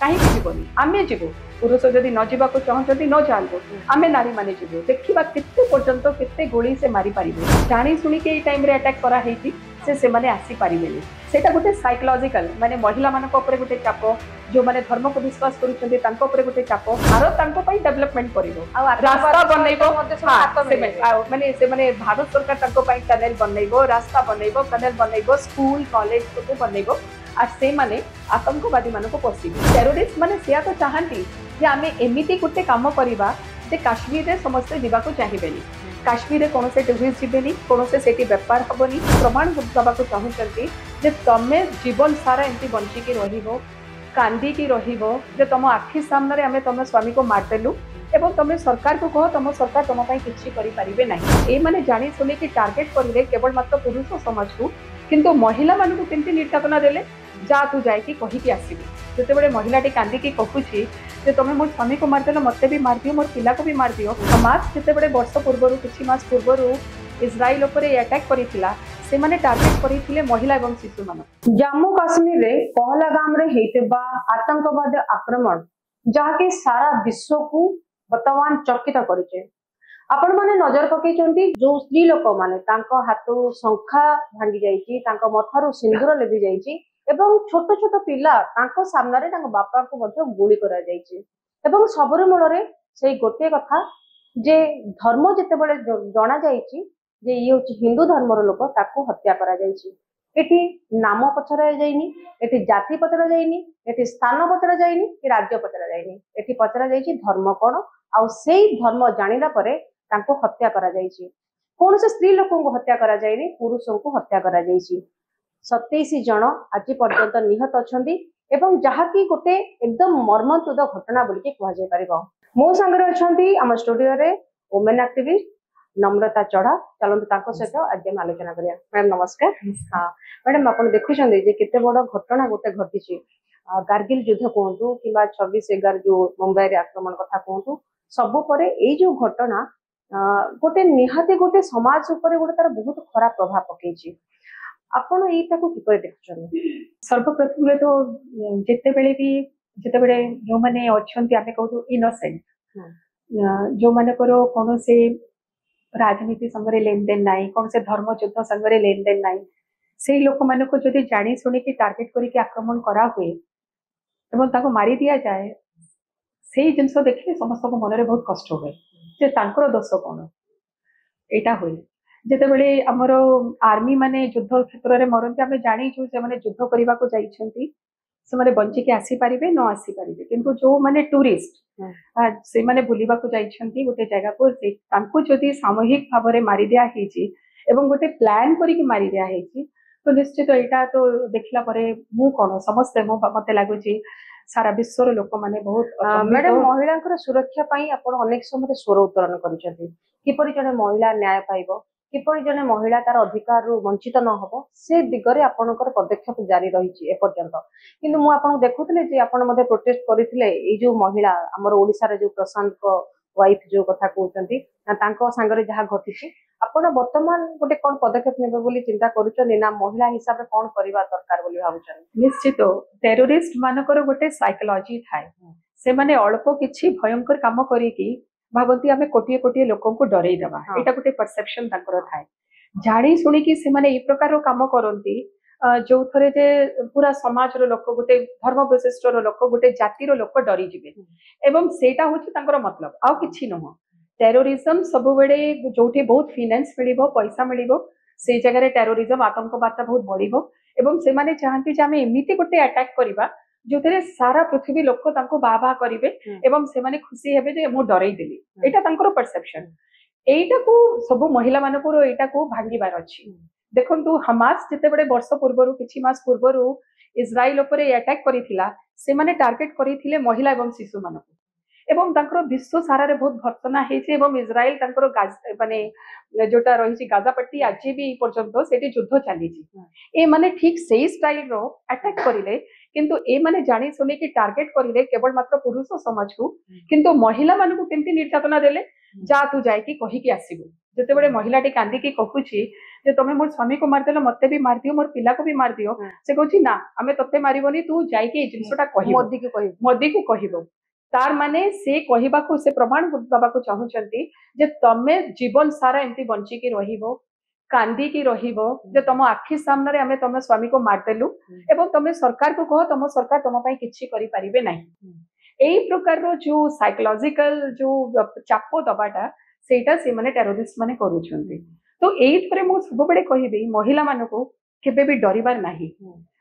कहीं जीवनी आम जीवु पुरुष जदि न जावाक चाहते न जातु आम नारी मैंने जीवु देखा केते पर्यंत केते गोली से मारी पारे जाणी शुणिक टाइम अटैक कराई से माने आसी पारे सेटा गोटे साइकोलॉजिकल माने महिला मान गोटे चाप जो माने धर्म को विश्वास करुँचे गोटे चाप भारत डेवलपमेंट कर रास्ता बनइबो माने भारत सरकार कैनेल बनइबो रास्ता बनइबो कैनेल बनइबो स्कूल कॉलेज सब बनइबो आ से माने आतंकवादी मान को पशिबे टेरोरिस्ट माने से तो चाहती जे आमे एमिति गोटे काम करबा जे काश्मीर रे समस्त जीवाको चाहिबेनी काश्मीर रे कोनोसे टूरिस्ट जीवेनी कोनोसे सेठी व्यापार हबनी प्रमाण दबाको चाहूचंती जे तमे जीवन सारा एंती बंची के रहिबो कांदी की रहिबो जे तुम आखि सामने आमे तुम स्वामी को मारदेलु एवं तुम सरकार को कह तुम सरकार तुम किसी करें ना ये मैंने जानी शुणी कि टार्गेट करेंगे केवल मात्र पुरुष समाज को किंतु महिला मान को केमती निर्यातना देले जा तू जाकि कहीकि आसबू जिते महिलाटी कांदिकी कहूची जे तुम मो स्वामी को मारदेल मत भी मार दियो मोर पिला को भी मार दियो हमास जिते वर्ष पूर्व कि मास पूर्व इस्राएल अटैक करथिला से माने टार्गेट करथिले महिला एवं शिशु मान जम्मू काश्मीर रे पहलगाम रे हेतिबा आतंकवाद आक्रमण जहाँकि सारा विश्व को वर्तमान चकित करिचे आपण माने नजर पकईचंती जो स्त्री लोक माने तांको हाथु शंखा भांगी जाइची तांको मथारु सिंदूर लेबी जाइची एवं छोट छोट पिला तांको सामने रे तांको बापा को मध्य गुली करा जाइची एवं सबरे मूल रे सेई गोटे कथा जे धर्म जेते बेले जणा जाइची जे ये होची हिंदू धर्मर लोक ताको हत्या करा जाइची एठी नाम पचरा जाइनी एठी जाति पचरा जाइनी एठी स्थान पचरा जाइनी कि राज्य पचरा जाइनी एठी पचरा जाइची धर्म कोन आउ सेई धर्म जानिला परे तांको हत्या करा जाइची कोन से स्त्री लोकन को हत्या करा जाइनी पुरुषों को हत्या करा जाइची 27 जन आज पर्यंत निहत अछंती एवं जहाँकि गोटे एकदम मर्मन्तुद घटना बोल के कह जाय परिबो मो संगे अछंती हम स्टूडियो रे वुमेन एक्टिविस्ट नम्रता चढ़ा चलते तांको सहित आज हम आलोचना करिया मैडम नमस्कार हाँ मैडम आपण देखुछंदी जे केते बड़ घटना गोटे घटिछि कारगिल युद्ध कहतु कि 26/11 जो मुंबई रे आक्रमण कथा कहतु सब परे ए जो घटना गोटे निहाती गोटे समाज ऊपर गोटे तार बहुत खराब प्रभाव पकेछि आपण एटा को किपर देखुछंदी सर्वप्रथम तो जिते बेले जो माने अछंती आमे कहू इनोसेंट जो माने करो कोनो से राजनीति संगे लेन देन नाई कौन से धर्म युद्ध संगे लेन देन नाई से लोक मान को जदि जानी शुणी कि टार्गेट करके आक्रमण करा हुए एवं ताको मारी दिया जाए से जिनस देखिए समस्त को मन में बहुत कष्ट हुए जे तांकर दोष कौन एटा हुए जिते बड़े आमर आर्मी माने युद्ध क्षेत्र में मरती आम जानीचु से माने युद्ध करने को जाइछंती से माने बंचिके आसी पारिबे न आसी पारिबे किंतु जो माने टूरिस्ट से माने बुलिबा को जाइछंती गोटे जगह को से तांको जदि सामूहिक भाव में मारी दिया हेची एवं गोटे प्लान करिक मारी दिया हेची तो निश्चित एटा तो देखला परे मु कोन समस्त मते लागुची सारा विश्वर लोक माने बहुत मैडम महिला सुरक्षा पाई आपण अनेक समय स्वर उत्तोलन करिसथि किपरि जने महिला न्याय पाइबो किपरि जने महिला तार अधिकार रु वंचित न होबो से दिगरे आपनकर पदक्षेप जारी रहिछि ए पर्यंत किंतु मु आपन देखुतले जे आपन मध्ये प्रोटेस्ट करिथिले ए जो महिला हमर ओडिसा रे जो प्रशांत को वाइफ जो कथा कहउचंती तांको संगरे जहा घटिछि आपण वर्तमान गोटे कोन पदक्षेप नेबे बोली चिंता करूचनी ना महिला हिसाब रे कोन करिवा दरकार बोली भाबुचनी निश्चित टेरोरिस्ट मानकर गोटे साइकोलॉजी थाए से माने अल्प किछि भयंकर काम करिकि भावती आम कोटिए कोटिए लोक को डरई देवा यहाँ गोटे परसेप्शन थाए जाणी शुणी कि से माने प्रकार काम करती जो थे जे पूरा समाज लोक गोटे धर्म विशिष्ट लोक गोटे जातिर लोक डरी जीवे एवं सेटा हूँ मतलब आउ कि नुह टेरोरिज्म सब बेले जो बहुत फिनान्स मिल पैसा मिल से जगह टेरोरिज्म आतंकवाद बहुत बढ़ से माने चाहती आम एमती गोटे अटैक करवा जो सारा पृथ्वी लोक बाहा करेंगे एवं से माने खुशी हेबे जे मु डरई देली एटा तांकर परसेप्शन एटा को सब महिला मानकर एटा को भांगिबार अछि देखंतु हमास जिते बड़े वर्ष पूर्व किछि मास पूर्व इस्राएल अटैक करिथिला से माने टार्गेट करिथिले महिला एवं शिशु मानक एवं तांकर विश्व सारा रे बहुत घटना हेछि एवं इस्राएल तांकर माने जोटा रही गाजापट्टी आज भी पर्यंत सेठी युद्ध चली ए माने ठीक सेही स्टाइल रो अटैक करिले किंतु ए माने जानी सुनी कि टार्गेट करिले केवल मात्र पुरुष समाज को किंतु महिला मान को केमती निर्यातना देले जा तू जाकि कहीकि आसबू जिते बड़े महिलाटी कांदिकी कहूची जे तुम मोर स्वामी को मारदेल मते भी मार दियो मोर पिला को भी मार दियो से कहूची ना आमे तते मारिबोनी तू जाइके ए जिंसटा कहिबो मोदी को कहिबो तार माने से कहिबाकू से प्रमाण दबाकू चाहूचंती जे तमे जीवन सारा एमती बंची की रहिबो कांदी की रहिबो जे तुम आखि सामने रे आमे तुम स्वामी को मारदेलु एवं तुम सरकार को कहो तुम सरकार तुम पई किछि करि परिबे नाही एई प्रकार रो जो साइकोलॉजिकल जो चाप दबाटा सेटा से माने टेररिस्ट माने करूछंती तो एई थरे मो सब बडे कहिबे महिला मानको केबे भी डरिबार नाही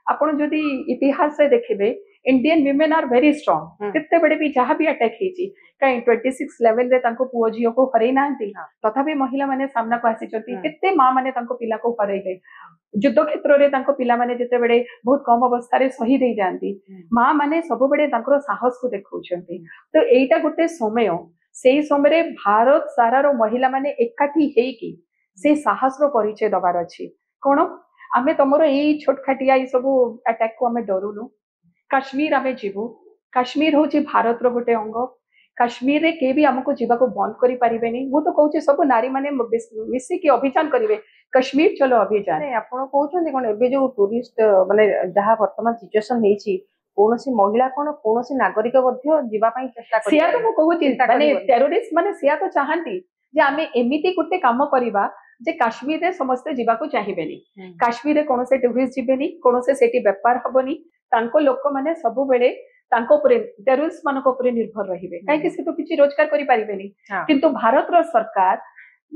आपण जदि इतिहास रे देखिबे Indian women are very strong कितने बड़े भी जहाँ भी अटैक होती कहीं 26 लेवल रे तांको पुओ झियो को हरई नांती तथापि महिला माने सामना को आसी चंती कितने मां माने तांको पिला को हरईले युद्ध क्षेत्र रे तांको पिला माने जते बड़े बहुत कम अवस्था रे शहीद हो जाती मां माने सब बड़े तांको साहस को देखौछंती तो एटा गोटे समय सेही समय रे भारत सारा रो महिला माने एकाठी हेकी से साहस रो परिचय दबार अछि कोन आमे तमरो एई छोटखाटिया ई सब अटैक को आमे डरुनु काश्मीर आमे जीवु काश्मीर होची भारत रो गोटे अंग काश्मीर रे के भी हमको जीवा को बंद करि परिबेनी वो तो कहूचे सब नारी माने मिसी के अभियान करिवे काश्मीर चलो अभियान नहीं आपण कहउछन कोन एबे जो टूरिस्ट माने जहा वर्तमान सिचुएशन हेची कोनोसी महिला कोन कोनोसी नागरिक मध्ये जीवा पई चेष्टा करि सिया तो मो कहउची माने टेररिस्ट माने सिया तो चाहंती जे आमे एमिति कुटे काम करिबा जे काश्मीर रे समस्त जीवा को चाहिबेनी काश्मीर रे कोनोसे टूरिस्ट जिबेनी कोनोसे सेठी व्यापार हबनी तांको लोक माने सब बेले तांको उपरे टेररिस्ट मानको उपरे निर्भर रहिबे काहे कि से तो किछि रोजगार करि परिबेनी किंतु भारत रो सरकार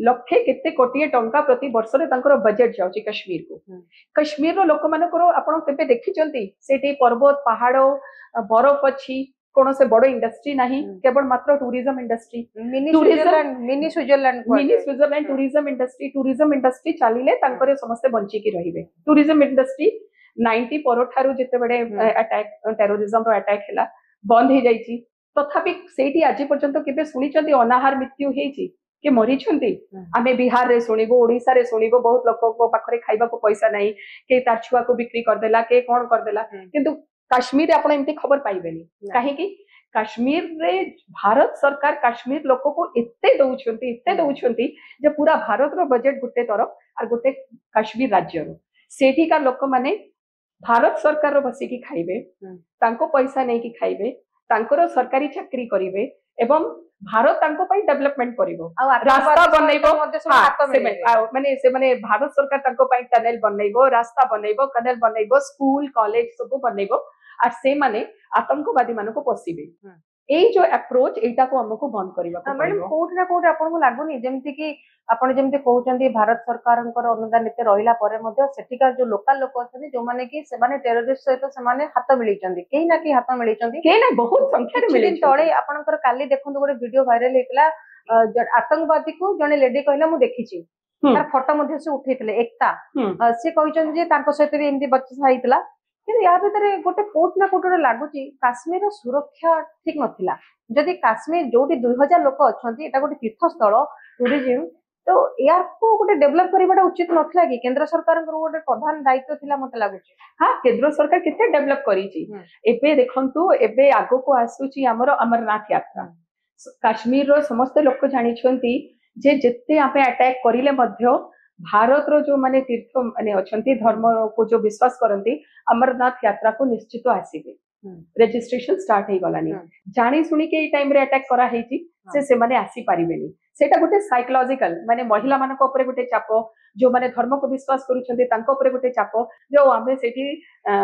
लक्षे केते कोटी टंका प्रति वर्ष रे तांकर बजेट जाउची कश्मीर को कश्मीर रो लोक मानकर आपण केबे देखिचंती सेठी पर्वत पहाड़ बरफ अछि कोनो से बड़ो इंडस्ट्री नहीं केवल मात्र tourism industry mini Switzerland tourism industry चलिले तांकर समस्त बंची की रहिबे टूरिज्म इंडस्ट्री 90 परठारु जेते बडे अटैक टेररिज्म रो अटैक हैला बंद हे जाईची तथापि सेठी आज पर्यंत केबे सुनिचंती अनाहार मृत्यु हेची के मरी छंती आमे बिहार रे सुनिबो ओडिसा रे सुनिबो बहुत लोक को पाखरे खाइबा को पैसा नहीं के तार छुआ को बिक्री कर देला के कोन कर देला किंतु काश्मीर आपण एमती खबर पाइबेनी काहे कि काश्मीर रे भारत सरकार काश्मीर लोक को एते दउछंती जे पूरा भारत रो बजेट गुटे तरफ और गुटे काश्मीर राज्य रो सेठी का लोक माने भारत सरकार रो बसी की खाइबे तांको पैसा नहीं की खाइबे तांको सरकारी चाकरी करिवे एवं भारत तांको पई डेवलपमेंट करिवो रास्ता बनैबो माने से माने भारत सरकार तांको पई टनल बनैबो रास्ता बनैबो कनेल बनैबो स्कूल कॉलेज सब बनैबो आ से माने आतंकवादी मानको पसिबे एई जो अप्रोच एटा को हमको बंद करबा को मैडम कोठ ना कोठ आपन को लागुनी जेमति कि आपण जेमति कहउचंदी भारत सरकारनकर अनुदान एते रहिला परे मध्ये सेठिका जो लोकल लोक अछनी जो माने कि से माने टेररिस्ट सहित से माने हाथ मिलिचंदी केही ना कि हाथ मिलिचंदी केही ना बहुत संख्या रे मिलिन तळे आपनकर काली देखंतु गोटे वीडियो वायरल हेतला आतंकवादी को जने लेडी कहला मु देखिची तार फोटो मध्ये से उठैतले एकता से कहउचन जे तांको सहित भी एमति बच्चा हाइतला कि या भितर गोटे कोट ना कोट लगुच काश्मीर सुरक्षा ठीक नथिला जदि काश्मीर जोटी 2000 लोक अछंती एटा गोटे तीर्थस्थल टूरिज्म तो यार को गोटे डेवलप करबाटा उचित नथिला कि केंद्र सरकार गोटे प्रधान दायित्व थिला मते लागुच हां केंद्र सरकार किते डेवलप करिची एबे देखंतु एबे आगो को आसुची हमर अमरनाथ यात्रा काश्मीर रो समस्त लोक जानि छंती जे जत्ते आपे अटैक करिले मध्य भारत रो जो माने तीर्थ माने अछंती धर्म को जो विश्वास करंती अमरनाथ यात्रा को निश्चित आसीबे रजिस्ट्रेशन स्टार्ट हे गलानी जानी सुनी के ई टाइम रे अटैक करा हेची से माने आसी परिबेनी सेटा गोटे साइकोलॉजिकल माने महिला मानको ऊपर गोटे चाप जो माने धर्म को विश्वास करूछंती तांको ऊपर गोटे चाप जो आमे सेठी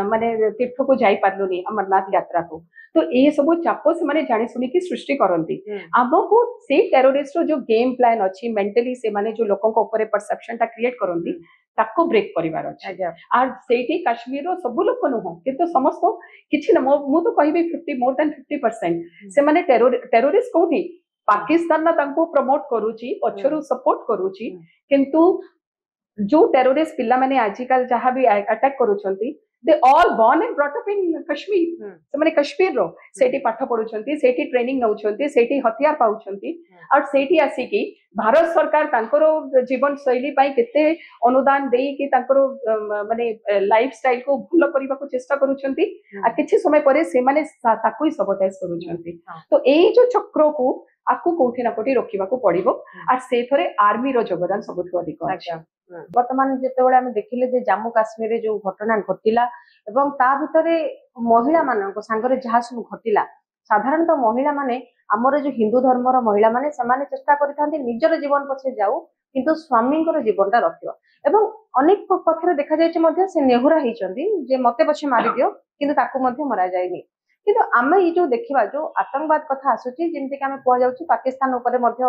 माने तीर्थ को जाई पारलुनी अमरनाथ यात्रा को तो ए सब चाप से माने जानी सुनी की सृष्टि करंती हमको से टेररिस्ट जो गेम प्लान अछि मेंटली से माने जो लोगों को ऊपर परसेप्शन टा क्रिएट करंती ताको ब्रेक करिवार अछि आर सेठी काश्मीर रो सब लोक न किंतु समस्त किछि न मु तो कहबी 50 मोर देन 50% से माने टेररिस्ट कोठी पाकिस्तान ना तांको प्रमोट करूची पछरु सपोर्ट करूची किंतु जो टेररिस्ट पिल्ला माने आजिकल जहां भी attack करूछंती they all born and brought up in Kashmir से माने कश्मीर रो सेठी पाठ पढुछंती सेठी ट्रेनिंग नउछंती सेठी हथियार पाउछंती और सेठी आसी कि भारत सरकार तांकरो जीवन शैली पाई केते अनुदान देई कि तांकरो माने लाइफस्टाइल को भूल करबा को चेष्टा करूछंती आ किछि समय परे से माने ताकुई सबटाइज करूछंती तो एई जो चक्र को आकु कोठी ना कोठी रोकिबा को पड़िबो आ से थरे आर्मी रो योगदान सबथु अधिक अछि ବର୍ତ୍ତମାନ ଯେତେବେଳେ ଆମେ ଦେଖିଲେ ଯେ ଜାମ୍ମୁ କାଶ୍ମୀରରେ ଯୋଉ ଘଟଣା ଘଟିଲା ଏବଂ ତା ଭିତରେ ମହିଳା ମାନଙ୍କ ସାଙ୍ଗରେ ଯାହା ସବୁ ଘଟିଲା, ସାଧାରଣତଃ ମହିଳା ମାନେ ଆମର ଯୋଉ ହିନ୍ଦୁ ଧର୍ମର ମହିଳା ମାନେ ସେମାନେ ଚେଷ୍ଟା କରିଥାନ୍ତି ନିଜର ଜୀବନ ପଛେ ଯାଉ କିନ୍ତୁ ସ୍ୱାମୀଙ୍କର ଜୀବନଟା ରଖିବ। ଏବଂ ଅନେକ ପକ୍ଷରେ ଦେଖାଯାଇଛି ମଧ୍ୟ ସେ ନେହୁରା ହେଇଛନ୍ତି ଯେ ମତେ ପଛେ ମାରିଦିଅ, କିନ୍ତୁ ତାକୁ ମଧ୍ୟ ମରାଯାଇନି। କିନ୍ତୁ ଆମେ ଏଇ ଯୋଉ ଦେଖିବା ଯୋଉ ଆତଙ୍କବାଦ କଥା ଆସୁଛି, ଯେମିତିକି ଆମେ କୁହାଯାଉଛି ପାକିସ୍ତାନ ଉପରେ ମଧ୍ୟ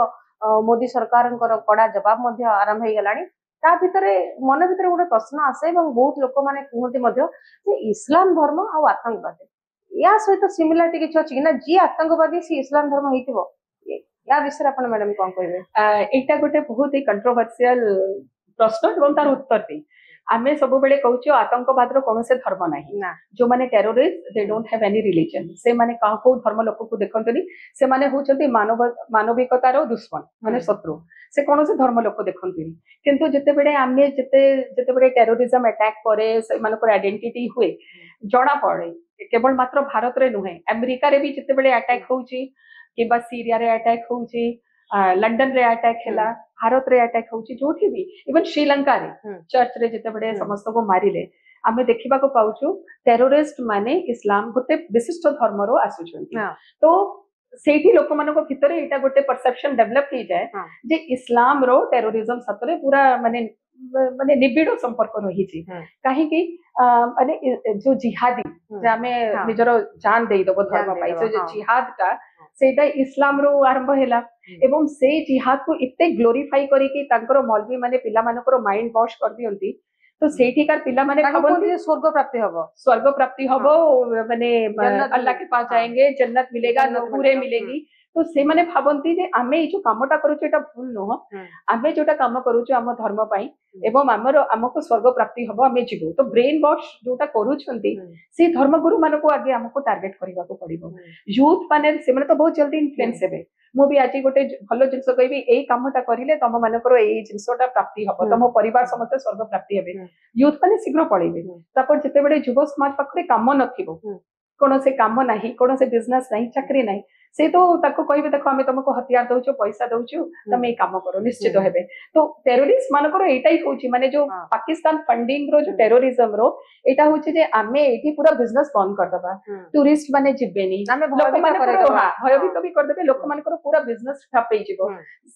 ମୋଦି ସରକାରଙ୍କର କଡା ଜବାବ ମଧ୍ୟ ଆରମ୍ଭ ହେଇଗଲାଣି। ତା ଭିତରେ ମନ ଭିତରେ ଗୋଟେ ପ୍ରଶ୍ନ ଆସେ ଏବଂ ବହୁତ ଲୋକମାନେ କୁହନ୍ତି ମଧ୍ୟ ଯେ ଇସଲାମ ଧର୍ମ ଆଉ ଆତଙ୍କବାଦ ୟା ସହିତ ସିମିଲାରିଟି କିଛି ଅଛି କି ନା? ଯିଏ ଆତଙ୍କବାଦୀ ସେ ଇସଲାମ ଧର୍ମ ହେଇଥିବ, ୟା ବିଷୟରେ ଆପଣ ମ୍ୟାଡାମ କଣ କହିବେ? ଏଇଟା ଗୋଟେ ବହୁତ ହି କଣ୍ଟ୍ରୋଭର୍ସିଆଲ ପ୍ରଶ୍ନ ଏବଂ ତାର ଉତ୍ତର ଦେଇ ଆମେ ସବୁବେଳେ କହୁଛୁ ଆତଙ୍କବାଦର କୌଣସି ଧର୍ମ ନାହିଁ। ଯୋଉମାନେ terrorist they don't have any religion, ସେମାନେ କୋଉ ଧର୍ମ ଲୋକକୁ ଦେଖନ୍ତୁନି, ସେମାନେ ହଉଛନ୍ତି ମାନବିକତାର ଦୁଶ୍ମନ, ମାନେ ଶତ୍ରୁ। ସେ କୌଣସି ଧର୍ମ ଲୋକ ଦେଖନ୍ତୁନି। କିନ୍ତୁ ଯେତେବେଳେ ଆମେ ଯେତେବେଳେ ଟେରୋରିଜମ ଆଟାକ୍ ପରେ ସେମାନଙ୍କର ଆଇଡେଣ୍ଟିଟି ହୁଏ, ଜଣା ପଡେ କେବଳ ମାତ୍ର ଭାରତରେ ନୁହେଁ, ଆମେରିକାରେ ବି ଯେତେବେଳେ ଆଟାକ୍ ହଉଛି କିମ୍ବା ସିରିଆରେ ଆଟାକ୍ ହଉଛି, ଲଣ୍ଡନରେ ଆଟାକ୍ ହେଲା, ଭାରତରେ ଆଟାକ୍ ହଉଛି, ଯୋଉଠି ବି ଇଭେନ ଶ୍ରୀଲଙ୍କାରେ ଚର୍ଚ୍ଚରେ ଯେତେବେଳେ ସମସ୍ତଙ୍କୁ ମାରିଲେ, ଆମେ ଦେଖିବାକୁ ପାଉଛୁ ଟେରୋରିଷ୍ଟ ମାନେ ଇସଲାମ ଗୋଟେ ବିଶିଷ୍ଟ ଧର୍ମରୁ ଆସୁଛନ୍ତି। ତ ସେଇଠି ଲୋକମାନଙ୍କ ଭିତରେ ଏଇଟା ଗୋଟେ ପରସେପସନ ଡେଭଲପ ହେଇଯାଏ ଯେ ଇସଲାମର ଟେରୋରିଜମ ସତରେ ପୁରା ମାନେ ନିବିଡ଼ ସମ୍ପର୍କ ରହିଛି। କାହିଁକି ମାନେ ଯୋଉ ଜିହାଦୀ ଯେ ଆମେ ନିଜର ଜାନ ଦେଇଦବ ଧର୍ମ ପାଇଁ, ସେ ଯୋଉ ଜିହାଦଟା ସେଇଟା ଇସଲାମରୁ ଆରମ୍ଭ ହେଲା ଏବଂ ସେଇ ଜିହାଦକୁ ଏତେ ଗ୍ଲୋରିଫାଇ କରିକି ତାଙ୍କର ମୌଲବୀ ମାନେ ପିଲାମାନଙ୍କର ମାଇଣ୍ଡ ୱାଶ କରିଦିଅନ୍ତି। ତ ସେଇଠିକାର ପିଲାମାନେ ଭାବନ୍ତି ସ୍वर्ग प्राप्ति हब, माने अल्लाह के पास जाएंगे, जन्नत मिलेगा, नूरे मिलेगी। तो ସେମାନେ ଭାବନ୍ତି ଯେ ଆମେ ଏଇ ଯୋଉ କାମଟା କରୁଛୁ ଏଟା ଭୁଲ ନୁହଁ, ଆମେ ଯୋଉଟା କାମ କରୁଛୁ ଆମ ଧର୍ମ ପାଇଁ ଏବଂ ଆମକୁ ସ୍वर्ଗ ପ୍ରାପ୍ତି ହବ, ଆମେ ଯିବୁ। ତ ବ୍ରେନ ୱାଶ ଯୋଉଟା କରୁଛନ୍ତି ସେ ଧର୍ମଗୁରୁ ମାନଙ୍କୁ ଆଗେ ଆମକୁ ଟାର୍ଗେଟ କରିବାକୁ ପଡିବ। ୟୁଥ ମାନେ ସେମାନେ ତ ବହୁତ ଜଲ୍ଦି ଇନଫ୍ଲୁଏନ୍ସ ହେବେ। ମୁଁ ବି ଆଜି ଗୋଟେ ଭଲ ଜିନିଷ କହିବି, ଏଇ କାମଟା କରିଲେ ତମ ମାନଙ୍କର ଏଇ ଜିନିଷଟା ପ୍ରାପ୍ତି ହବ, ତମ ପରିବାର ସମସ୍ତେ ସ୍वर्ଗ ପ୍ରାପ୍ତି ହେବେ। ୟୁଥ ମାନେ ଶୀଘ୍ର ପଳେଇବେ। ତାପରେ ଯେତେବେଳେ ଯୁବ ସମାଜ ପାଖରେ କାମ ନଥିବ, କୌଣସି କାମ ନାହିଁ, କୌଣସି ବିଜନେସ ନାହିଁ, ଚାକିରି ନାହିଁ, ସେ ତ ତାକୁ କହିବେ ଦେଖ ଆମେ ତମକୁ ହତିଆର ଦଉଛୁ, ପଇସା ଦଉଛୁ, ତମେ ଏଇ କାମ କର, ନିଶ୍ଚିତ ହେବେ। ତ ଟେରୋରିଷ୍ଟ ମାନଙ୍କର ଏଇଟା ହିଁ ହଉଛି, ମାନେ ଯୋଉ ପାକିସ୍ତାନ ଫଣ୍ଡିଂ ର ଯୋଉ ଟେରୋରିଜମ ର ଏଇଟା ହଉଛି ଯେ ଆମେ ଏଇଠି ପୁରା ବିଜନେସ ବନ୍ଦ କରିଦବା, ଟୁରିଷ୍ଟ ମାନେ ଯିବେନି, ଭୟଭୀତ ବି କରିଦେବେ, ଲୋକମାନଙ୍କର ପୁରା ବିଜନେସ ଠପ ହେଇଯିବ,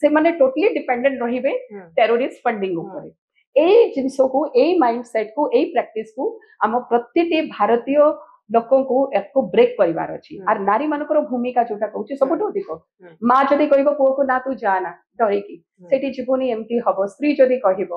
ସେମାନେ ଟୋଟାଲି ଡିପେଣ୍ଡେଣ୍ଟ ରହିବେ ଟେରୋରିଷ୍ଟ ଫଣ୍ଡିଂ ଉପରେ। ଏଇ ଜିନିଷକୁ, ଏଇ ମାଇଣ୍ଡ ସେଟ୍ କୁ, ଏଇ ପ୍ରାକ୍ଟିସ କୁ ଆମ ପ୍ରତିଟି ଭାରତୀୟ ଲୋକଙ୍କୁ ଏକୁ ବ୍ରେକ୍ କରିବାର ଅଛି। ଆର୍ ନାରୀ ମାନଙ୍କର ଭୂମିକା ଯୋଉଟା କହୁଛି ସବୁଠୁ ଅଧିକ। ମା ଯଦି କହିବ ପୁଅକୁ ନା ତୁ ଯା ନା ଡରିକି, ସେଠି ଯିବୁନି, ଏମିତି ହବ। ସ୍ତ୍ରୀ ଯଦି କହିବ,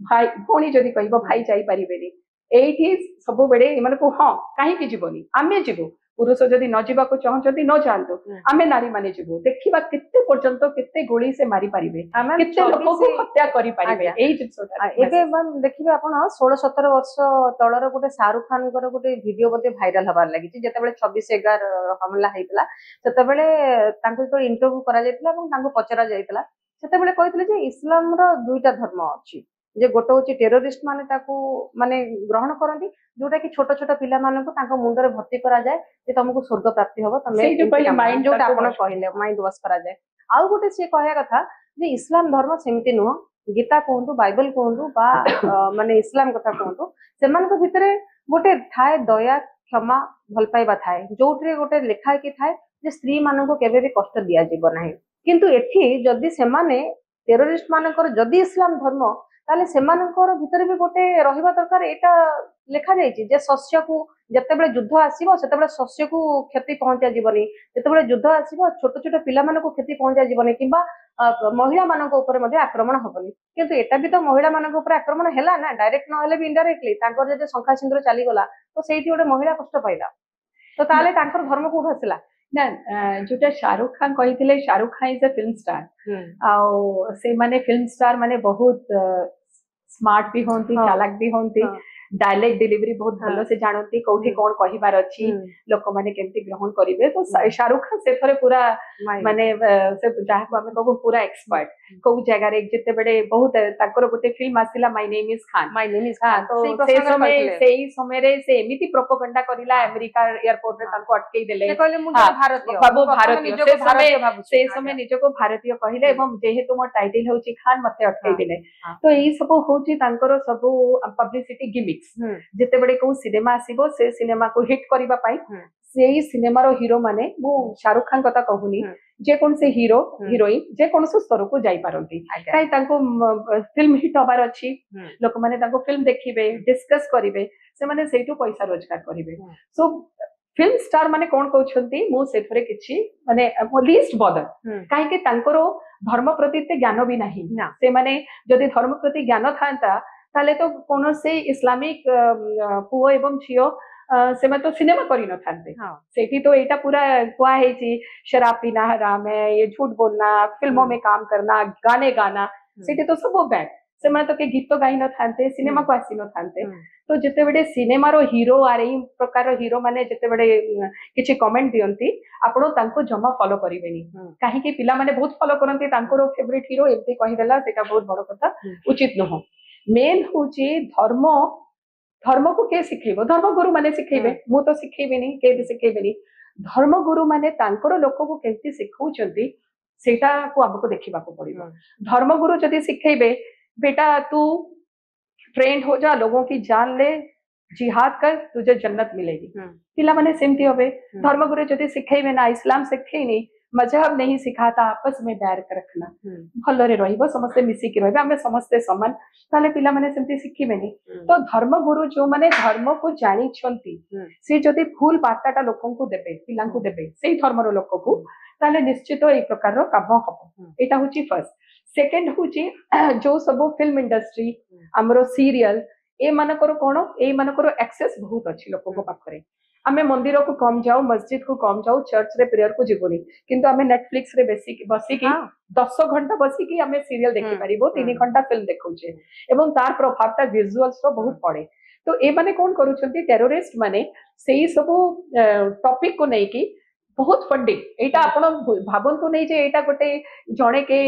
ଭାଇ ଭଉଣୀ ଯଦି କହିବ ଭାଇ ଯାଇପାରିବେନି, ଏଇଠି ସବୁବେଳେ ଏମାନଙ୍କୁ ହଁ କାହିଁକି ଯିବନି, ଆମେ ଯିବୁ। ପୁରୁଷ ଯଦି ନ ଯିବାକୁ ଚାହୁଁଛନ୍ତି ନ ଯାଆନ୍ତୁ, ଆମେ ନାରୀ ମାନେ ଯିବୁ। ଦେଖିବା କେତେ ପର୍ଯ୍ୟନ୍ତ କେତେ ଗୁଳି ସେ ମାରି ପାରିବେ, କେତେ ଲୋକଙ୍କୁ ହତ୍ୟା କରିପାରିବେ। ଏଇ ଜିନିଷଟା ଏବେ ଦେଖିବେ ଆପଣ 16-17 ବର୍ଷ ତଳର ଗୋଟେ ଶାହରୁଖ ଖାନଙ୍କର ଗୋଟେ ଭିଡିଓ ବୋଧେ ଭାଇରାଲ ହବାର ଲାଗିଛି। ଯେତେବେଳେ 26/11 ହମଲା ହେଇଥିଲା, ସେତେବେଳେ ତାଙ୍କୁ ଯେତେବେଳେ ଇଣ୍ଟରଭ୍ୟୁ କରାଯାଇଥିଲା ଏବଂ ତାଙ୍କୁ ପଚରା ଯାଇଥିଲା, ସେତେବେଳେ କହିଥିଲେ ଯେ ଇସଲାମର ଦୁଇଟା ଧର୍ମ ଅଛି, ଯେ ଗୋଟେ ହଉଛି ଟେରୋରିଷ୍ଟ ମାନେ ତାକୁ ମାନେ ଗ୍ରହଣ କରନ୍ତି, ଯୋଉଟା କି ଛୋଟ ଛୋଟ ପିଲାମାନଙ୍କୁ ତାଙ୍କ ମୁଣ୍ଡରେ ଭର୍ତ୍ତି କରାଯାଏ ଯେ ତମକୁ ସ୍वर्ଗ ପ୍ରାପ୍ତି ହବ, ତମେ ଯୋଉଟା ଆପଣ କହିଲେ ମାଇଣ୍ଡ ୱାଶ କରାଯାଏ। ଆଉ ଗୋଟେ ସିଏ କହିବା କଥା ଯେ ଇସଲାମ ଧର୍ମ ସେମିତି ନୁହଁ, ଗୀତା କୁହନ୍ତୁ, ବାଇବଲ କୁହନ୍ତୁ ବା ମାନେ ଇସଲାମ କଥା କୁହନ୍ତୁ, ସେମାନଙ୍କ ଭିତରେ ଗୋଟେ ଥାଏ ଦୟା, କ୍ଷମା, ଭଲ ପାଇବା ଥାଏ, ଯୋଉଥିରେ ଗୋଟେ ଲେଖା ହେଇକି ଥାଏ ଯେ ସ୍ତ୍ରୀ ମାନଙ୍କୁ କେବେ ବି କଷ୍ଟ ଦିଆଯିବ ନାହିଁ। କିନ୍ତୁ ଏଠି ଯଦି ସେମାନେ ଟେରୋରିଷ୍ଟ ମାନଙ୍କର ଯଦି ଇସଲାମ ଧର୍ମ, ତାହେଲେ ସେମାନଙ୍କର ଭିତରେ ବି ଗୋଟେ ରହିବା ଦରକାର, ଏଇଟା ଲେଖାଯାଇଛି ଯେ ଶସ୍ୟକୁ ଯେତେବେଳେ ଯୁଦ୍ଧ ଆସିବ ସେତେବେଳେ ଶସ୍ୟକୁ କ୍ଷତି ପହଞ୍ଚା ଯିବନି, ଯେତେବେଳେ ଯୁଦ୍ଧ ଆସିବ ଛୋଟ ଛୋଟ ପିଲାମାନଙ୍କୁ କ୍ଷତି ପହଞ୍ଚା ଯିବନି କିମ୍ବା ମହିଳା ମାନଙ୍କ ଉପରେ ମଧ୍ୟ ଆକ୍ରମଣ ହବନି। କିନ୍ତୁ ଏଟା ବି ତ ମହିଳା ମାନଙ୍କ ଉପରେ ଆକ୍ରମଣ ହେଲା ନା, ଡାଇରେକ୍ଟ ନହେଲେ ବି ଇନଡାଇରେକ୍ଟଲି ତାଙ୍କର ଯଦି ଶଙ୍ଖା ସିନ୍ଦୁର ଚାଲିଗଲା ତ ସେଇଠି ଗୋଟେ ମହିଳା କଷ୍ଟ ପାଇଲା, ତ ତାହେଲେ ତାଙ୍କର ଧର୍ମ କୋଉଠୁ ଆସିଲା? ନା ଯୋଉଟା ଶାହରୁଖ ଖାନ କହିଥିଲେ, Shahrukh Khan is a film star, ଆଉ ସେମାନେ ଫିଲ୍ମ ଷ୍ଟାର ମାନେ ବହୁତ ସ୍ମାର୍ଟ ବି ହୁଅନ୍ତି, ଚାଲାକ ବି ହୁଅନ୍ତି, डायलॉग डिलीवरी बहुत भलो से जानती कोठी कोन कहिबार अछि लोक माने केमती ग्रहण करिवे। तो शाहरुख खान से थरे पूरा माने से जहाँ को हमें कहू पूरा एक्सपर्ट कौ जगह जिते बड़े बहुत ताकर गोटे फिल्म आसिला माय नेम इज खान तो से समय से एमिति प्रोपोगंडा करिला अमेरिका एयरपोर्ट रे तांको अटकई देले बाबू भारतीय से समय निजको भारतीय कहले एवं जेहेतु मो टाइटल होची खान मते अटकई देले तो एई सब होची तांकर सब पब्लिसिटी गिमिक्स जिते बड़े को सिनेमा आसीबो से सिनेमा को हिट करिबा पाई सेई सिनेमा रो हीरो माने मु शाहरुख खान कथा कहूनी जे कोन से हीरो हीरोइन जे कोन से स्तर को जाई पारंती काई तांको फिल्म हिट होबार अछि लोक माने तांको फिल्म देखिबे डिस्कस करिवे से माने सेइटू पैसा रोजगार करिवे सो फिल्म स्टार माने कोन कहउछंती मु सेथरे किछि माने लीस्ट बदर काहे के तांकरो धर्म प्रति ते ज्ञान भी नाही से माने जदि धर्म प्रति ज्ञान थांता ताले तो कोनो से इस्लामिक पुओ एवं छियो से मैं तो सिनेमा करी न थांते सेठी तो एटा पूरा कुआ है जी शराब पीना हराम है ये झूठ बोलना फिल्मों में काम करना गाने गाना सेठी तो सब बैड से मैं तो के गीत तो गाई न थांते सिनेमा को आसी न थांते तो जिते बड़े सिनेमा रो हीरो आ रही प्रकार हीरो माने जिते बड़े किछि कमेंट दियंती आपण तांको जमा फॉलो करिवेनी काहे कि पिला माने बहुत फॉलो करंती तांको फेवरेट हीरो एमती कहि देला सेटा बहुत बड़ कथा उचित न हो मेन होची धर्म को के सिखेबो धर्म गुरु माने सिखेबे मु तो सिखेबेनी के भी सिखेबेनी धर्म गुरु माने तांकर लोक को केमती सिखौचंती सेटा को हमको देखिबा को पड़िबो धर्म गुरु जदी सिखेबे बेटा तू ट्रेंड हो जा लोगों की जान ले जिहाद कर तुझे जन्नत मिलेगी पिला माने सेमती होबे धर्म गुरु जदी सिखेबे ना इस्लाम सिखेनी मजहब नहीं सिखाता आपस में बैर कर रखना भलरे रहिबो समस्त मिसी के रहिबे हमें समस्त समान ताले पिला माने सेमती सिखिबेनी तो धर्म गुरु जो माने धर्म को जानी छंती से जदी फूल बार्ताटा लोकन को देबे पिलां को देबे सेही धर्म रो लोक को ताले निश्चित ए प्रकार रो काम हबो एटा होची फर्स्ट सेकंड होची जो सब फिल्म इंडस्ट्री हमरो सीरियल ए मानकर कोन ए मानकर एक्सेस बहुत अछि लोक को पाखरे आमे मंदिर को कम जाऊ मस्जिद को कम जाऊ चर्च रे प्रेयर को जीवनी किंतु आमे नेटफ्लिक्स रे बसी की 10 घंटा बसी की आमे सीरियल देखि परिबो 3 घंटा फिल्म देखौछे एवं तार प्रभावटा विजुअल्स रो बहुत पड़े तो ए माने कोन करूछंती टेररिस्ट माने सेही सब टॉपिक को नै की बहुत फंडिंग एटा आपण भाबंतु नै जे एटा गोटे जणे के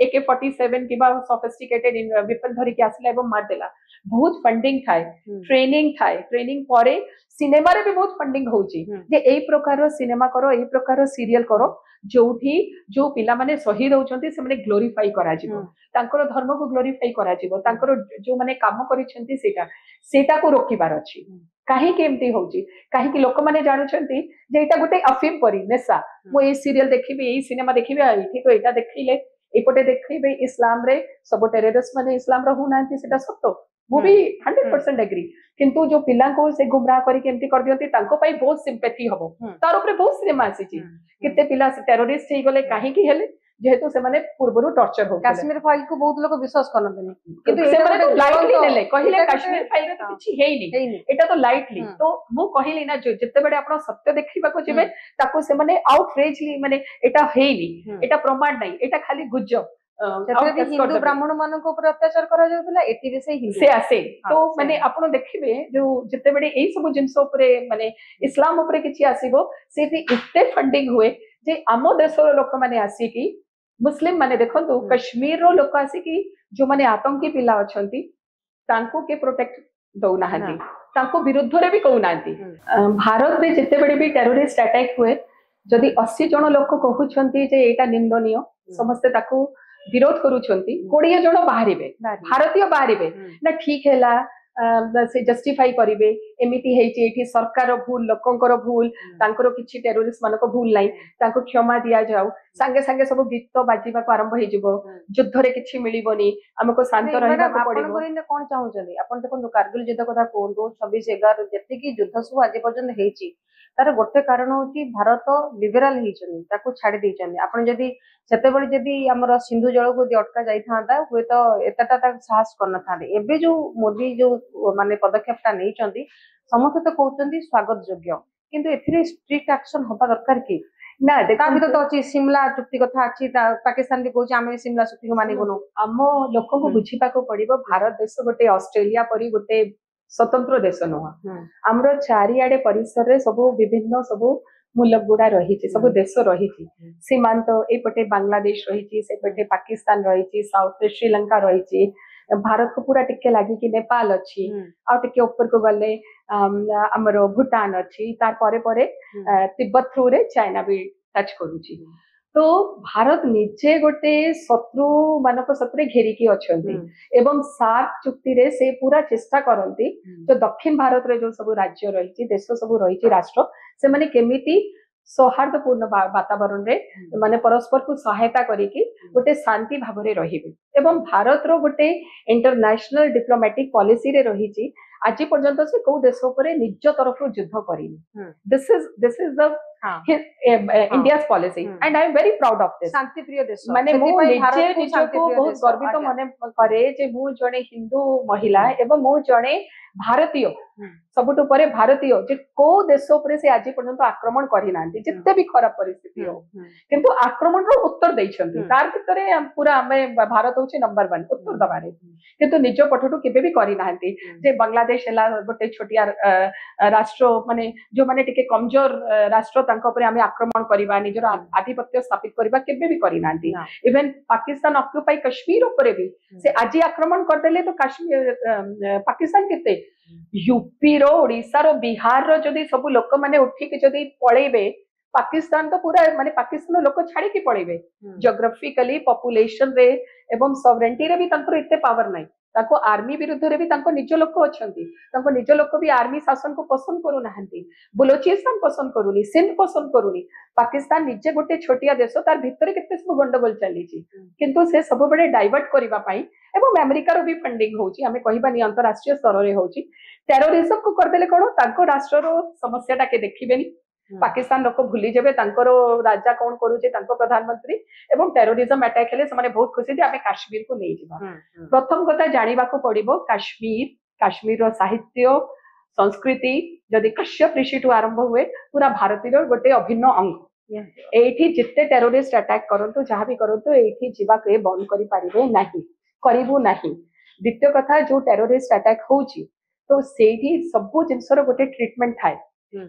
AK-47 किबा सोफिस्टिकेटेड इन वेपन धरि के आसला एवं मार देला बहुत फंडिंग थाए ट्रेनिंग परे सिनेमा रे भी बहुत फंडिंग होची जे एई प्रकार रो सिनेमा करो एई प्रकार रो सीरियल करो जोठी जो पिला माने शहीद होचंती से माने ग्लोरीफाई करा जिवो तांकर धर्म को ग्लोरीफाई करा जिवो तांकर जो माने काम करिसंती सेटा को रोकिबार अछि काहे केमती होची काहे कि लोक माने जानुचंती जे एटा गोटे अफिम परी नेसा मो ए सीरियल देखिबे ए सिनेमा देखिबे एठी तो एटा देखिले एपटे देखिबे इस्लाम रे सब टेररिस्ट माने इस्लाम रो हुनांती सेटा सत्य वो भी 100% एग्री किंतु जो पिला को से गुमराह करी केमती कर दियंती तांको पई बहुत सिंपैथी हबो तार ऊपर बहुत सिनेमा आसीची किते पिला टेररिस्ट हे गले काहे कि हेले जेहेतु से माने पूर्वरु टॉर्चर हो काश्मीर फाइल को बहुत लोग विश्वास करनतनी किंतु से माने लाइटली नेले कहिले काश्मीर फाइल रे तो किछि हेइनी एटा तो लाइटली तो मु कहिली ना जो जते बेडे आपण सत्य देखिबा को जेबे ताको से माने आउटरेजली माने एटा हेइनी एटा प्रमाण नै एटा खाली गुजब हिंदू ब्राह्मण मान को ऊपर अत्याचार करा जाउतला एटी भी से आसे तो माने आपण देखिबे जो जते बेडे एई सब जिंस ऊपर माने इस्लाम ऊपर किछि आसीबो सेठी इत्ते फंडिंग हुए जे आमो देशर लोक माने आसी की मुस्लिम माने देखंतु कश्मीर रो लोक आसी की जो माने आतंकी पिला अछंती तांको के प्रोटेक्ट दउ नाहंती तांको विरुद्ध रे भी कहू नाहंती भारत रे जते बेडे भी टेररिस्ट अटैक हुए जदि 80 जण लोक कहउछंती जे एटा निंदनीय समस्त ताको विरोध करूछंती 20 जण बाहरिबे भारतीय बाहरिबे ना ठीक हैला से जस्टिफाई करिवे एमिति हेची एठी सरकार भूल लोकंकर भूल तांकर किछि टेररिस्ट मानको भूल नाही तांको क्षमा दिया जाऊ संगे संगे सब गीत बाजिबा को आरंभ हे जिवो युद्ध रे किछि मिलिबोनी हमको शांत रहबा को पड़िबो आपन कोन कोन चाहू जदी आपन देखो कारगिल युद्ध कथा कोन 26/11 जति की युद्ध सब आज पर्यंत हेची तार गोटे कारण होची भारत लिबराल हेचनी ताको छाडी देचनी आपन जदी सेते बळे जदी हमर सिंधु जळ को अटका जाई थांता होय तो एतटा तक साहस करन थांते एबे जो मोदी जो माने पदक्षेपटा नै चंदी समस्त तो कहउचंदी स्वागत योग्य किंतु एथिरे स्ट्रिक्ट एक्शन होबा दरकार की ना देखा भी तो अछि शिमला चुक्ति कथा अछि पाकिस्तान भी कहउछ आमे शिमला चुक्ति को मानि गनो आमो लोक को बुझिबा को पड़िबो भारत देश गोटे ऑस्ट्रेलिया परी गोटे स्वतंत्र देश नुह आमर चारिआडे परिसर रे सब विभिन्न सब मुलक गुड़ा रही सब देश रही सीमांत एपटे बांग्लादेश रही सेपटे पाकिस्तान रही साउथ श्रीलंका रही भारत को पूरा टिके लगी कि नेपाल अच्छी आउ टिके ऊपर को गले हमर भूटान अच्छी तार परे परे तिब्बत थ्रू रे चाइना भी टच करूची तो भारत निजे गोटे शत्रु मानक सतरे घेरिकी अछंती एवं सार्क चुक्ति रे से पूरा चेष्टा करंती जो दक्षिण भारत रे जो सब राज्य रही देश सब रही राष्ट्र से माने केमिति सौहार्दपूर्ण वातावरण रे माने परस्पर को सहायता करिकी गोटे शांति भाव रे रहिबे एवं भारत रो गोटे इंटरनेशनल डिप्लोमेटिक पॉलिसी रे रही आज पर्यंत से को देश ऊपर निज तरफ युद्ध करिनी this is the India policy and I am very proud of this शांति प्रिय देश माने मु निजे निजको बहुत गर्वित मने करे जे मु जणे हिंदू महिला एवं मु जणे भारतीय सबुठ परे भारतीय जे को देश ऊपर से आज पर्यंत आक्रमण करि नांती जिते भी खराब परिस्थिति हो किंतु आक्रमण रो उत्तर दैछंती तार भितरे पूरा हमें भारत होची नंबर 1 उत्तर दबारे किंतु निज पठटू केबे भी करि नांती जे बांग्लादेश हला गोटे छोटिया राष्ट्र माने जो माने टिके कमजोर राष्ट्र तांको ऊपर हमें आक्रमण करबा निजर आधिपत्य स्थापित करबा केबे भी करि नांती इवन पाकिस्तान ऑक्युपाई कश्मीर ऊपर भी से आज आक्रमण कर देले तो कश्मीर पाकिस्तान केते यूपी रो ओडिशा रो बिहार रो जदी सब लोक माने उठी के जदी पळेबे पाकिस्तान तो पूरा माने पाकिस्तान लोक छाड़ी के पळेबे जियोग्राफिकली पॉपुलेशन रे एवं सॉवरेंटी रे भी तंत्र इते पावर नाही ताको आर्मी विरुद्ध रे भी तांको निज लोक अछंती तांको निज लोक भी आर्मी शासन को पसंद करू नाहंती बलोचिस्तान पसंद करूनी सिंध पसंद करूनी पाकिस्तान निजे गोटे छोटिया देश तार भितर केते सब गंडगोल चलीची किंतु से सब बडे डाइवर्ट करिबा पई एवं अमेरिका रो भी फंडिंग होची हमें कहिबा नि अंतरराष्ट्रीय स्तर रे होची टेररिज्म को कर देले कोन तांको राष्ट्र रो समस्या टा के देखिबेनी पाकिस्तान लोक भूली जेबे तांकर राजा कौन करूचे तांको प्रधानमंत्री एवं टेररिज्म अटैक हेले समाने बहुत खुशी जे आमे काश्मीर को नै जिबा प्रथम कथा जानिबा को पड़िबो काश्मीर रो साहित्य संस्कृति जदि कश्यप ऋषि टू आरंभ हुए पूरा भारतीय गोटे अभिन्न अंग एठी जिते टेररिस्ट अटैक करंतु जहा भी करंतु एठी जिबा के बंद करि पारिबे नाही करिवो नाही द्वितीय कथा जो टेररिस्ट अटैक होची तो सेठी सब जिंसर गोटे ट्रीटमेंट थाए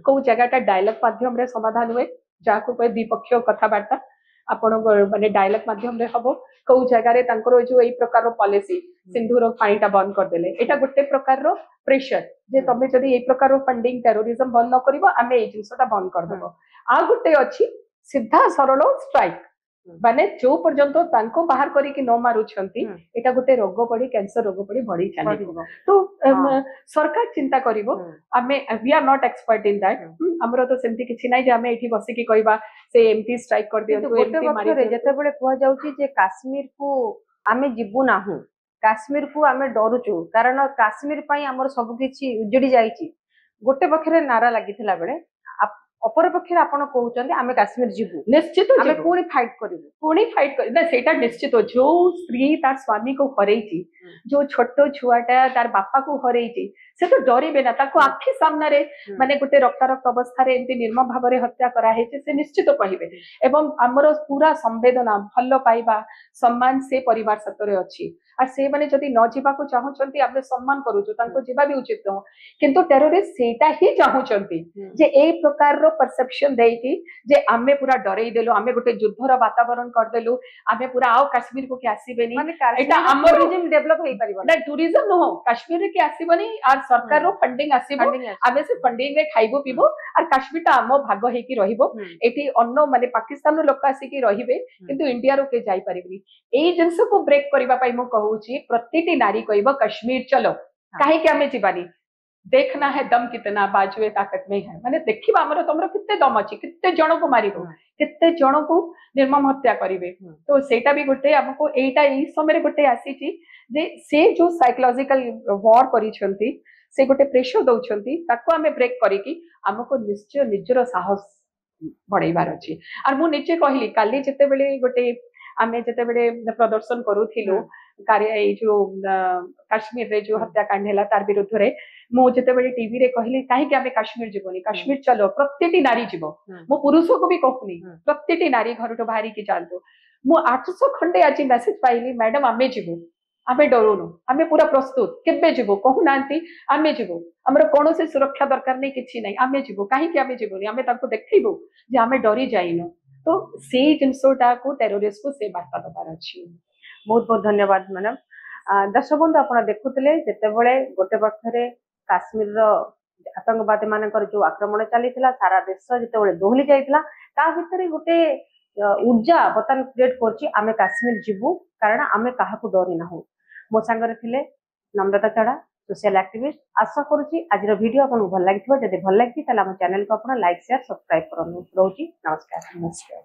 को जगहटा डायलॉग माध्यम रे समाधान हुए जाको कोई द्विपक्षीय कथाबार्ता आपण माने डायलॉग माध्यम रे हबो को जगह रे तांकर जो एई प्रकार रो पॉलिसी सिंधु रो पानीटा बंद कर देले एटा गोटे प्रकार रो प्रेशर जे तमे जदी एई प्रकार रो फंडिंग टेररिज्म बंद न करिवो आमे एई जिंसटा बंद कर देबो आ गोटे अछि सीधा सरल स्ट्राइक माने जो पर्यंत तांको बाहर करी कि न मारुछंती एटा गोटे रोग पड़ी कैंसर रोग पड़ी बढ़ी चलिबो तो सरकार चिंता करिवो आमे we are not expert in that हमरो तो सेमती किछि नै जे आमे एठी बसी कि कहबा से एमटी स्ट्राइक कर दियो तो एमटी मारी जते बेले कोहा जाउची जे कश्मीर को आमे जिबु नाहु कश्मीर को आमे डरुचु कारण कश्मीर पई हमर सब किछि उजड़ी जाईची गोटे पखरे नारा लागिथिला बेले अपर पक्षे आपण कहउचंदी आमे कश्मीर जिबु निश्चित आमे पूरी फाइट करिबु ना सेटा निश्चित जो स्त्री तार स्वामी को हरैची जो छोटो छुआटा तार बापा को हरैची से तो डरिबे ना ताको आखि सामने रे माने गोटे रक्तारक्त अवस्था रे एंती निर्मम भाव रे हत्या करा हेचे से निश्चित कहिबे एवं हमरो पूरा संवेदना भलो पाइबा सम्मान से परिवार सतरे अछि और से माने जदी न जीवा को चाहुचंती आपले सम्मान करूछु तांको जीवा भी उचित हो किंतु टेररिस्ट सेटा ही चाहुचंती जे ए प्रकार रो परसेप्शन देइकी जे आमे पूरा डरेई देलो आमे गोटे युद्धर वातावरण कर देलु आमे पूरा आओ कश्मीर को के आसीबेनी माने एटा हमर टूरिज्म डेवलप हेई परिबो ना टूरिज्म न हो कश्मीर रे के आसीबनी और सरकार रो फंडिंग आसीबो आमे से फंडिंग रे खाइबो पीबो और कश्मीर ता हमो भाग हेकी रहिबो एठी अन्नो माने पाकिस्तान रो लोक आसी की रहिबे किंतु इंडिया रो के जाई परिबनी एई जिंस को ब्रेक करबा पई मो कहूची प्रतिटी नारी कहबो कश्मीर चलो काहे के आमे जीवानी देखना है दम कितना बाजुए ताकत में है माने देखिबा हमरो तमरो कित्ते दम अछि कित्ते जण को मारिबो कित्ते जण को निर्मम हत्या करिवे तो सेटा भी गोटे हमको एटा ई समय गोटे आसीची जे से जो साइकोलॉजिकल वॉर करिसंती से गोटे प्रेशर दउछंती ताको हमें ब्रेक करिकी हमको निश्चय निजरो साहस बढ़ाइबार अछि और मु निचे कहली काली जते बेले गोटे आमे जते बेले प्रदर्शन करूथिलो कार्य ए जो काश्मीर रे जो हत्याकांड हैला तार विरुद्ध रे मु जते बेले टीवी रे कहली काहे कि आमे काश्मीर जीवनी काश्मीर चलो प्रत्येकटी नारी जीवो मु पुरुष को भी कहूनी प्रत्येकटी नारी घर तो बाहरी की जालतो मु 800 खंडे आज मेसेज पाइली मैडम आमे जीवो आमे डरुनु आमे पूरा प्रस्तुत केबे जीवो कहू नांती आमे जीवो हमर कोनोसे सुरक्षा दरकार नहीं किछि नहीं आमे जीवो काहे कि आमे जीवोनी आमे ताको देखैबो जे आमे डरी जाइनो तो से जिनसोटा को टेररिस्ट को से बार्ता दबार अछि। बहुत बहुत धन्यवाद मैडम। दर्शक बंधु आप देखुले जितेबले गोटे पक्षरे काश्मीर आतंकवादी मानकर जो आक्रमण चली सारा देश जिते दोहली जाइला ता भितर गोटे ऊर्जा बर्तमान क्रिएट करछि आमे काश्मीर जीवु कारण आमे काहाकू डरी नाहु। मो सांगरे थिले नम्रता चढ़ा सोशल एक्टिविस्ट। आशा करुछि आज वीडियो आपको भल लगी जदि भल लगी ताले हम चैनल को अपन लाइक शेयर सब्सक्राइब करनु। रोची नमस्कार। नमस्कार।